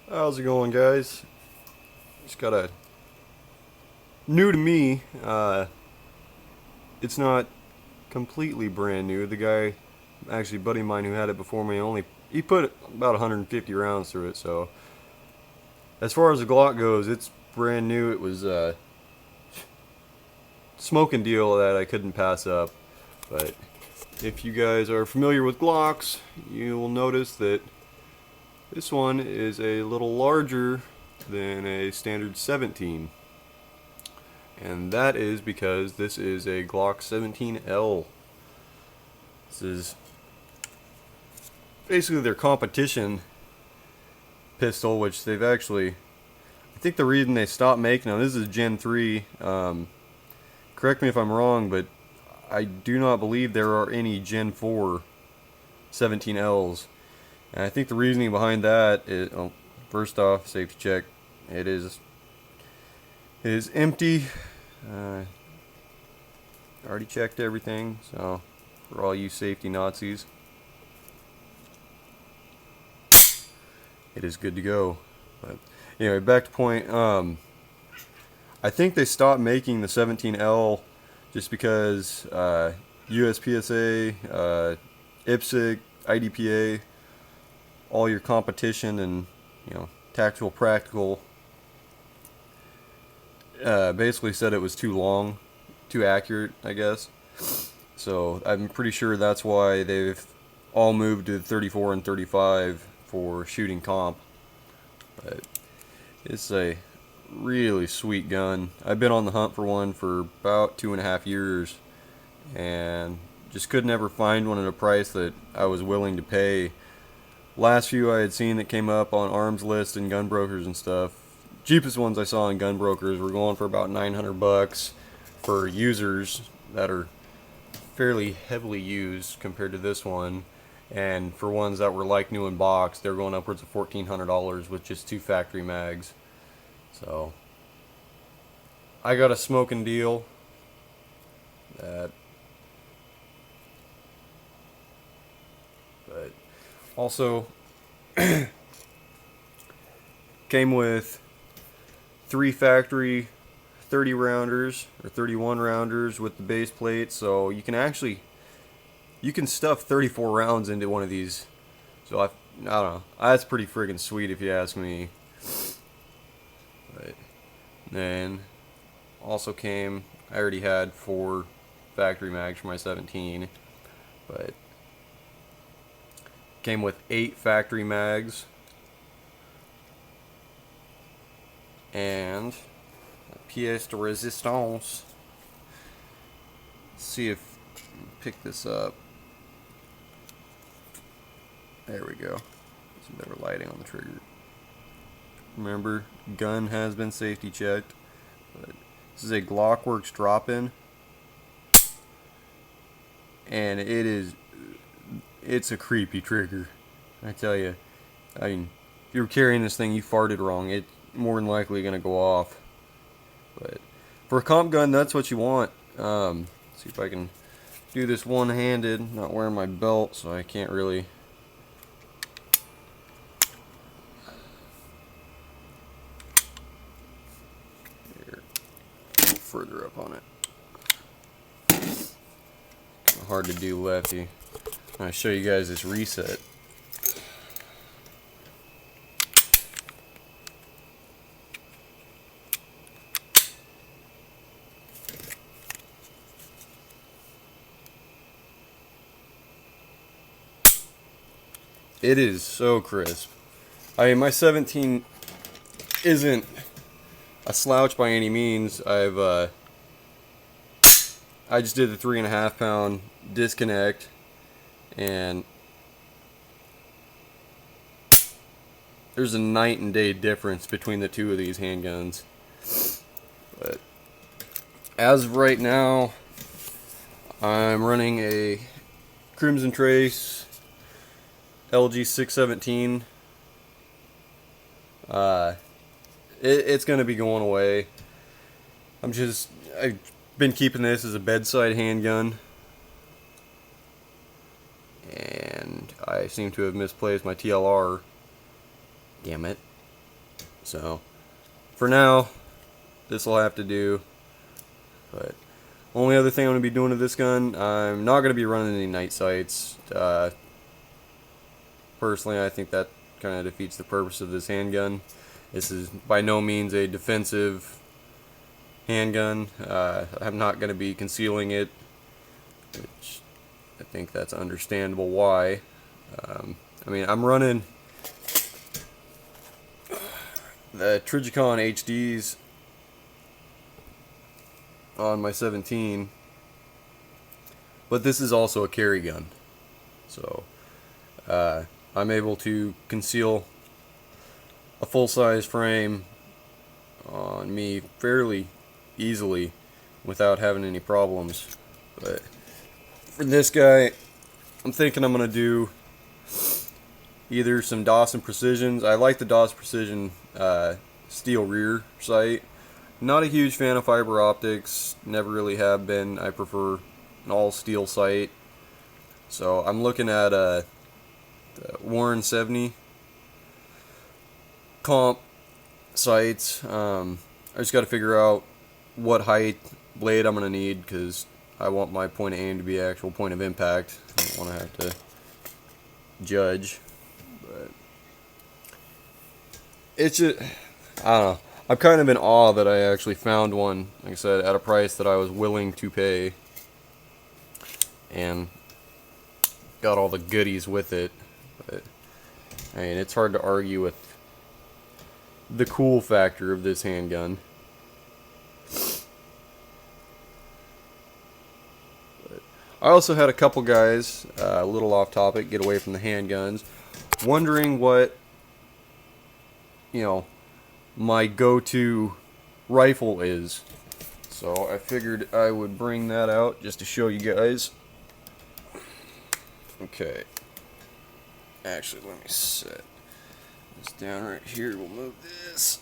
How's it going, guys? Just got a new to me. It's not completely brand new. The guy, actually, a buddy of mine who had it before me, he put about 150 rounds through it. So as far as the Glock goes, it's brand new. It was a smoking deal that I couldn't pass up. But if you guys are familiar with Glocks, you will notice that this one is a little larger than a standard 17. And that is because this is a Glock 17L. This is basically their competition pistol, which they've actually, I think the reason they stopped making them, this is Gen 3, correct me if I'm wrong, but I do not believe there are any Gen 4 17Ls. And I think the reasoning behind that is, oh, first off, safety check, it is empty. Already checked everything, so for all you safety Nazis, it is good to go. But anyway, back to point. I think they stopped making the 17L just because USPSA, IPSC, IDPA, all your competition and tactical practical basically said it was too long, too accurate, I guess. So I'm pretty sure that's why they've all moved to 34 and 35 for shooting comp. But it's a really sweet gun. I've been on the hunt for one for about 2.5 years and just could never find one at a price that I was willing to pay. Last few I had seen that came up on Arms List and gun brokers and stuff, cheapest ones I saw in gun brokers were going for about $900 for users that are fairly heavily used compared to this one, and for ones that were like new in box, they're going upwards of $1,400 with just 2 factory mags. So I got a smoking deal that, but also came with 3 factory 30 rounders or 31 rounders with the base plate, so you can stuff 34 rounds into one of these. So I don't know, that's pretty friggin' sweet if you ask me. But then also came, I already had 4 factory mags for my 17, but came with 8 factory mags and a pièce de résistance. Let's see if pick this up. There we go. Some better lighting on the trigger. Remember, gun has been safety checked. But this is a Glockworks drop-in, and it's a creepy trigger. I tell you. I mean, if you're carrying this thing, you farted wrong. It's more than likely gonna go off. But for a comp gun, that's what you want. See if I can do this one-handed. Not wearing my belt, so I can't really. Here, further up on it. Kind of hard to do lefty. I'm gonna show you guys this reset. It is so crisp. I mean, my 17 isn't a slouch by any means. I just did the 3.5 pound disconnect, and there's a night and day difference between the two of these handguns. But as of right now, I'm running a Crimson Trace LG 617. It's gonna be going away. I've been keeping this as a bedside handgun, and I seem to have misplaced my TLR. Damn it. So for now, this will have to do. But only other thing I'm going to be doing to this gun, I'm not going to be running any night sights. Personally, I think that kind of defeats the purpose of this handgun. This is by no means a defensive handgun. I'm not going to be concealing it, which I think that's understandable why. I mean, I'm running the Trijicon HDs on my 17, but this is also a carry gun, so I'm able to conceal a full-size frame on me fairly easily without having any problems. But for this guy, I'm thinking I'm going to do either some Dawson Precisions. I like the Dawson Precision steel rear sight. Not a huge fan of fiber optics, never really have been. I prefer an all steel sight. So I'm looking at the Warren 70 comp sights. I just got to figure out what height blade I'm going to need, because I want my point of aim to be actual point of impact. I don't want to have to judge. But it's just, I don't know. I'm kind of in awe that I actually found one, like I said, at a price that I was willing to pay, and got all the goodies with it. But I mean, it's hard to argue with the cool factor of this handgun. But I also had a couple guys, a little off topic, get away from the handguns, wondering what, you know, my go-to rifle is. So I figured I would bring that out just to show you guys. Okay. Actually, let me set this down right here. We'll move this.